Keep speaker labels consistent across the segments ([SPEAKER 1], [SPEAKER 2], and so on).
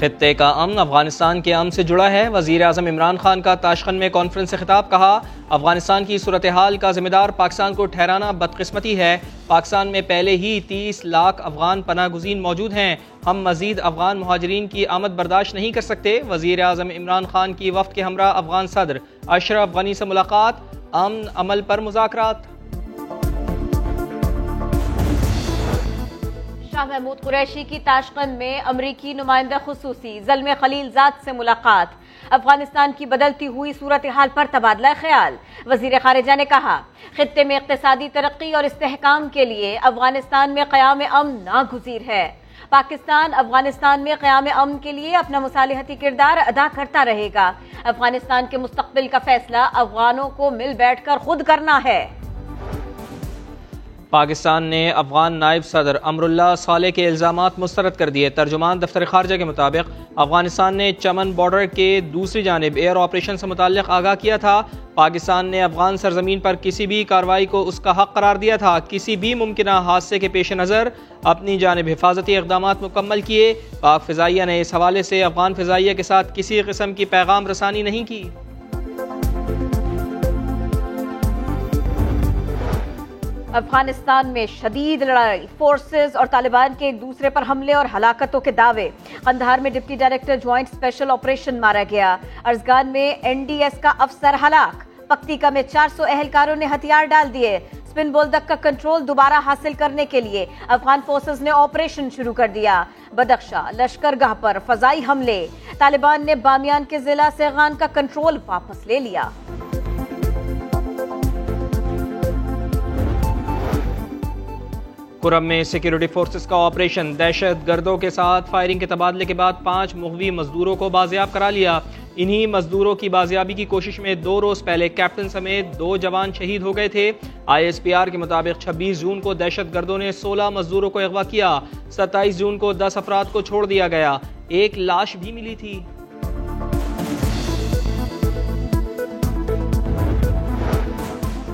[SPEAKER 1] خطے کا امن افغانستان کے امن سے جڑا ہے۔ وزیر اعظم عمران خان کا تاشقند میں کانفرنس سے خطاب، کہا افغانستان کی صورتحال کا ذمہ دار پاکستان کو ٹھہرانا بدقسمتی ہے۔ پاکستان میں پہلے ہی 30 لاکھ افغان پناہ گزین موجود ہیں، ہم مزید افغان مہاجرین کی آمد برداشت نہیں کر سکتے۔ وزیر اعظم عمران خان کی وفد کے ہمراہ افغان صدر اشرف غنی سے ملاقات، امن عمل پر مذاکرات۔
[SPEAKER 2] شاہ محمود قریشی کی تاشقند میں امریکی نمائندہ خصوصی زلمے خلیل زاد سے ملاقات، افغانستان کی بدلتی ہوئی صورتحال پر تبادلہ خیال۔ وزیر خارجہ نے کہا خطے میں اقتصادی ترقی اور استحکام کے لیے افغانستان میں قیام امن ناگزیر ہے۔ پاکستان افغانستان میں قیام امن کے لیے اپنا مصالحتی کردار ادا کرتا رہے گا۔ افغانستان کے مستقبل کا فیصلہ افغانوں کو مل بیٹھ کر خود کرنا ہے۔
[SPEAKER 1] پاکستان نے افغان نائب صدر امراللہ صالح کے الزامات مسترد کر دیے۔ ترجمان دفتر خارجہ کے مطابق افغانستان نے چمن بارڈر کے دوسری جانب ایئر آپریشن سے متعلق آگاہ کیا تھا۔ پاکستان نے افغان سرزمین پر کسی بھی کارروائی کو اس کا حق قرار دیا تھا۔ کسی بھی ممکنہ حادثے کے پیش نظر اپنی جانب حفاظتی اقدامات مکمل کیے۔ پاک فضائیہ نے اس حوالے سے افغان فضائیہ کے ساتھ کسی قسم کی پیغام رسانی نہیں کی۔
[SPEAKER 2] افغانستان میں شدید لڑائی، فورسز اور طالبان کے ایک دوسرے پر حملے اور ہلاکتوں کے دعوے۔ قندھار میں deputy director joint special operation مارا گیا۔ ارزگان میں NDS کا افسر ہلاک۔ پکتیکا میں 400 اہلکاروں نے ہتھیار ڈال دیے۔ سپن بولدک کا کنٹرول دوبارہ حاصل کرنے کے لیے افغان فورسز نے آپریشن شروع کر دیا۔ بدخشاں لشکرگاہ پر فضائی حملے، طالبان نے بامیان کے ضلع سیغان کا کنٹرول واپس لے لیا۔
[SPEAKER 1] کرم میں سیکیورٹی فورسز کا آپریشن، دہشت گردوں کے ساتھ فائرنگ کے تبادلے کے بعد 5 مغوی مزدوروں کو بازیاب کرا لیا۔ انہی مزدوروں کی بازیابی کی کوشش میں 2 روز پہلے کیپٹن سمیت 2 جوان شہید ہو گئے تھے۔ ISPR کے مطابق 26 جون کو دہشت گردوں نے 16 مزدوروں کو اغوا کیا۔ 27 جون کو 10 افراد کو چھوڑ دیا گیا، ایک لاش بھی ملی تھی۔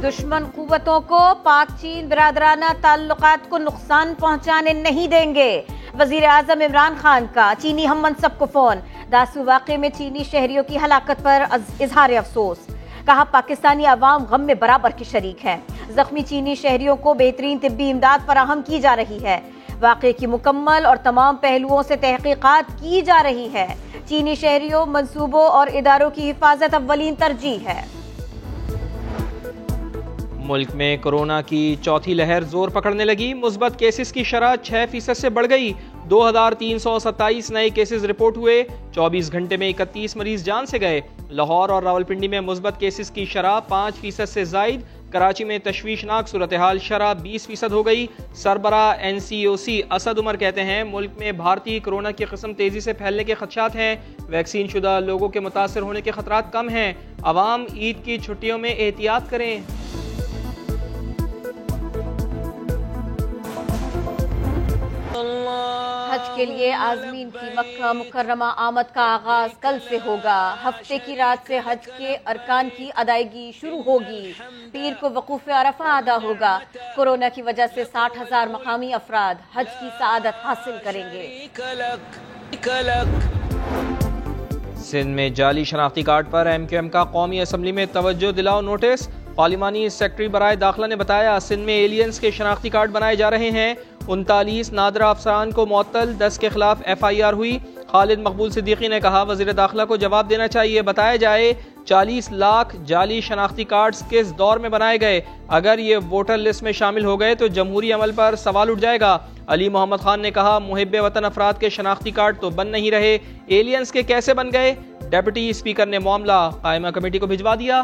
[SPEAKER 2] دشمن قوتوں کو پاک چین برادرانہ تعلقات کو نقصان پہنچانے نہیں دیں گے، وزیر اعظم عمران خان کا چینی ہم منصب کو فون۔ داسو واقعے میں چینی شہریوں کی ہلاکت پر اظہار افسوس، کہا پاکستانی عوام غم میں برابر کی شریک ہے۔ زخمی چینی شہریوں کو بہترین طبی امداد فراہم کی جا رہی ہے۔ واقعے کی مکمل اور تمام پہلوؤں سے تحقیقات کی جا رہی ہے۔ چینی شہریوں، منصوبوں اور اداروں کی حفاظت اولین ترجیح ہے۔
[SPEAKER 1] ملک میں کورونا کی چوتھی لہر زور پکڑنے لگی، مثبت کیسز کی شرح 6% سے بڑھ گئی۔ 2327 نئے کیسز رپورٹ ہوئے، 24 گھنٹے میں 31 مریض جان سے گئے۔ لاہور اور راولپنڈی میں مثبت کیسز کی شرح 5% سے زائد۔ کراچی میں تشویشناک صورتحال، شرح 20% ہو گئی۔ سربراہ NCOC اسد عمر کہتے ہیں ملک میں بھارتی کورونا کی قسم تیزی سے پھیلنے کے خدشات ہیں، ویکسین شدہ لوگوں کے متاثر ہونے کے خطرات کم ہیں، عوام عید کی چھٹیوں میں احتیاط کریں۔
[SPEAKER 2] حج کے لیے عازمین کی مکہ مکرمہ آمد کا آغاز کل سے ہوگا۔ ہفتے کی رات سے حج کے ارکان کی ادائیگی شروع ہوگی۔ پیر کو وقوف عرفہ ادا ہوگا۔ کورونا کی وجہ سے 60,000 مقامی افراد حج کی سعادت حاصل کریں گے۔
[SPEAKER 1] سندھ میں جعلی شناختی کارڈ پر MQM کا قومی اسمبلی میں توجہ دلاؤ نوٹس۔ پارلیمانی سیکرٹری برائے داخلہ نے بتایا سندھ میں ایلینز کے شناختی کارڈ بنائے جا رہے ہیں۔ 39 نادرہ افسران کو معطل، 10 کے خلاف FIR ہوئی۔ خالد مقبول صدیقی نے کہا وزیر داخلہ کو جواب دینا چاہیے، بتایا جائے 40 لاکھ جعلی شناختی کارڈز کس دور میں بنائے گئے، اگر یہ ووٹر لسٹ میں شامل ہو گئے تو جمہوری عمل پر سوال اٹھ جائے گا۔ علی محمد خان نے کہا محب وطن افراد کے شناختی کارڈ تو بن نہیں رہے، ایلینز کے کیسے بن گئے؟ ڈپٹی اسپیکر نے معاملہ قائمہ کمیٹی کو بھجوا دیا۔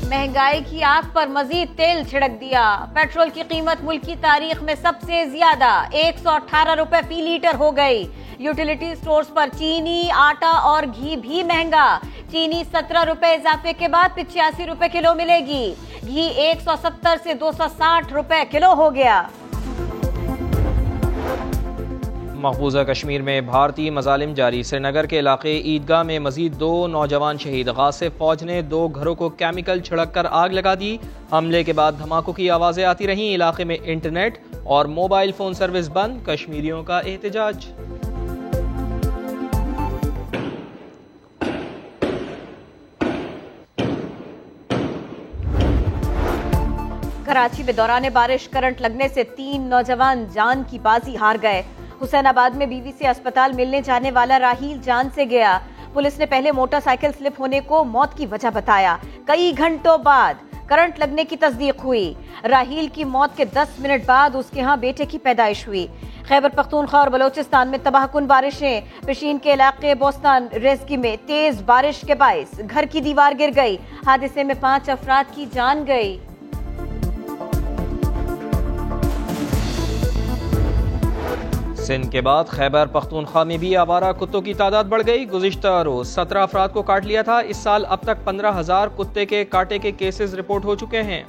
[SPEAKER 2] مہنگائی کی آگ پر مزید تیل چھڑک دیا۔ پیٹرول کی قیمت ملک کی تاریخ میں سب سے زیادہ 118 روپے فی لیٹر ہو گئی۔ یوٹیلیٹی سٹورز پر چینی، آٹا اور گھی بھی مہنگا۔ چینی 17 روپے اضافے کے بعد 85 روپے کلو ملے گی۔ گھی 170 سے 260 روپے کلو ہو گیا۔
[SPEAKER 1] مقبوضہ کشمیر میں بھارتی مظالم جاری، سری نگر کے علاقے عیدگاہ میں مزید 2 نوجوان شہید، غاصب فوج نے 2 گھروں کو کیمیکل چھڑک کر آگ لگا دی، حملے کے بعد دھماکوں کی آوازیں آتی رہیں، علاقے میں انٹرنیٹ اور موبائل فون سروس بند، کشمیریوں کا احتجاج۔
[SPEAKER 2] کراچی میں دوران بارش کرنٹ لگنے سے 3 نوجوان جان کی بازی ہار گئے، حسین آباد میں بیوی سے اسپتال ملنے جانے والا راحیل جان سے گیا، پولیس نے پہلے موٹر سائیکل سلپ ہونے کو موت کی وجہ بتایا، کئی گھنٹوں بعد کرنٹ لگنے کی تصدیق ہوئی، راحیل کی موت کے 10 منٹ بعد اس کے ہاں بیٹے کی پیدائش ہوئی۔ خیبر پختونخوا اور بلوچستان میں تباہ کن بارشیں، پشین کے علاقے بوستان ریزکی میں تیز بارش کے باعث گھر کی دیوار گر گئی، حادثے میں 5 افراد کی جان گئی۔
[SPEAKER 1] سندھ کے بعد خیبر پختونخوا میں بھی آوارہ کتوں کی تعداد بڑھ گئی، گزشتہ روز 17 افراد کو کاٹ لیا تھا، اس سال اب تک 15,000 کتے کے کاٹے کے کیسز رپورٹ ہو چکے ہیں۔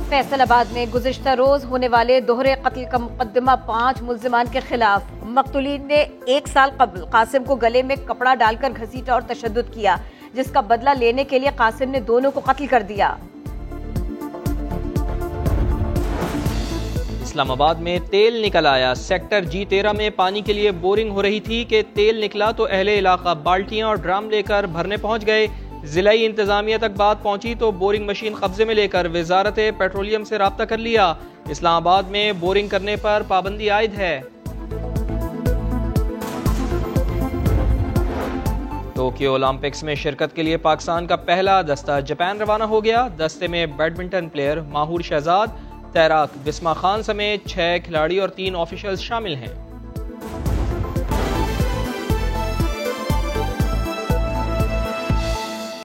[SPEAKER 2] فیصل آباد میں گزشتہ روز ہونے والے دوہرے قتل کا مقدمہ 5 ملزمان کے خلاف، مقتولین نے 1 سال قبل قاسم کو گلے میں کپڑا ڈال کر گھسیٹا اور تشدد کیا، جس کا بدلہ لینے کے لیے قاسم نے دونوں کو قتل کر دیا۔
[SPEAKER 1] اسلام آباد میں تیل نکل آیا، سیکٹر G13 میں پانی کے لیے بورنگ ہو رہی تھی کہ تیل نکلا تو اہل علاقہ بالٹیاں اور ڈرام لے کر بھرنے پہنچ گئے، ضلعی انتظامیہ تک بات پہنچی تو بورنگ مشین قبضے میں لے کر وزارت پیٹرولیم سے رابطہ کر لیا، اسلام آباد میں بورنگ کرنے پر پابندی عائد ہے۔ ٹوکیو اولمپکس میں شرکت کے لیے پاکستان کا پہلا دستہ جاپان روانہ ہو گیا، دستے میں بیڈمنٹن پلیئر ماہور شہزاد، تیراک بسما خان سمیت 6 کھلاڑی اور 3 آفیشلز شامل ہیں۔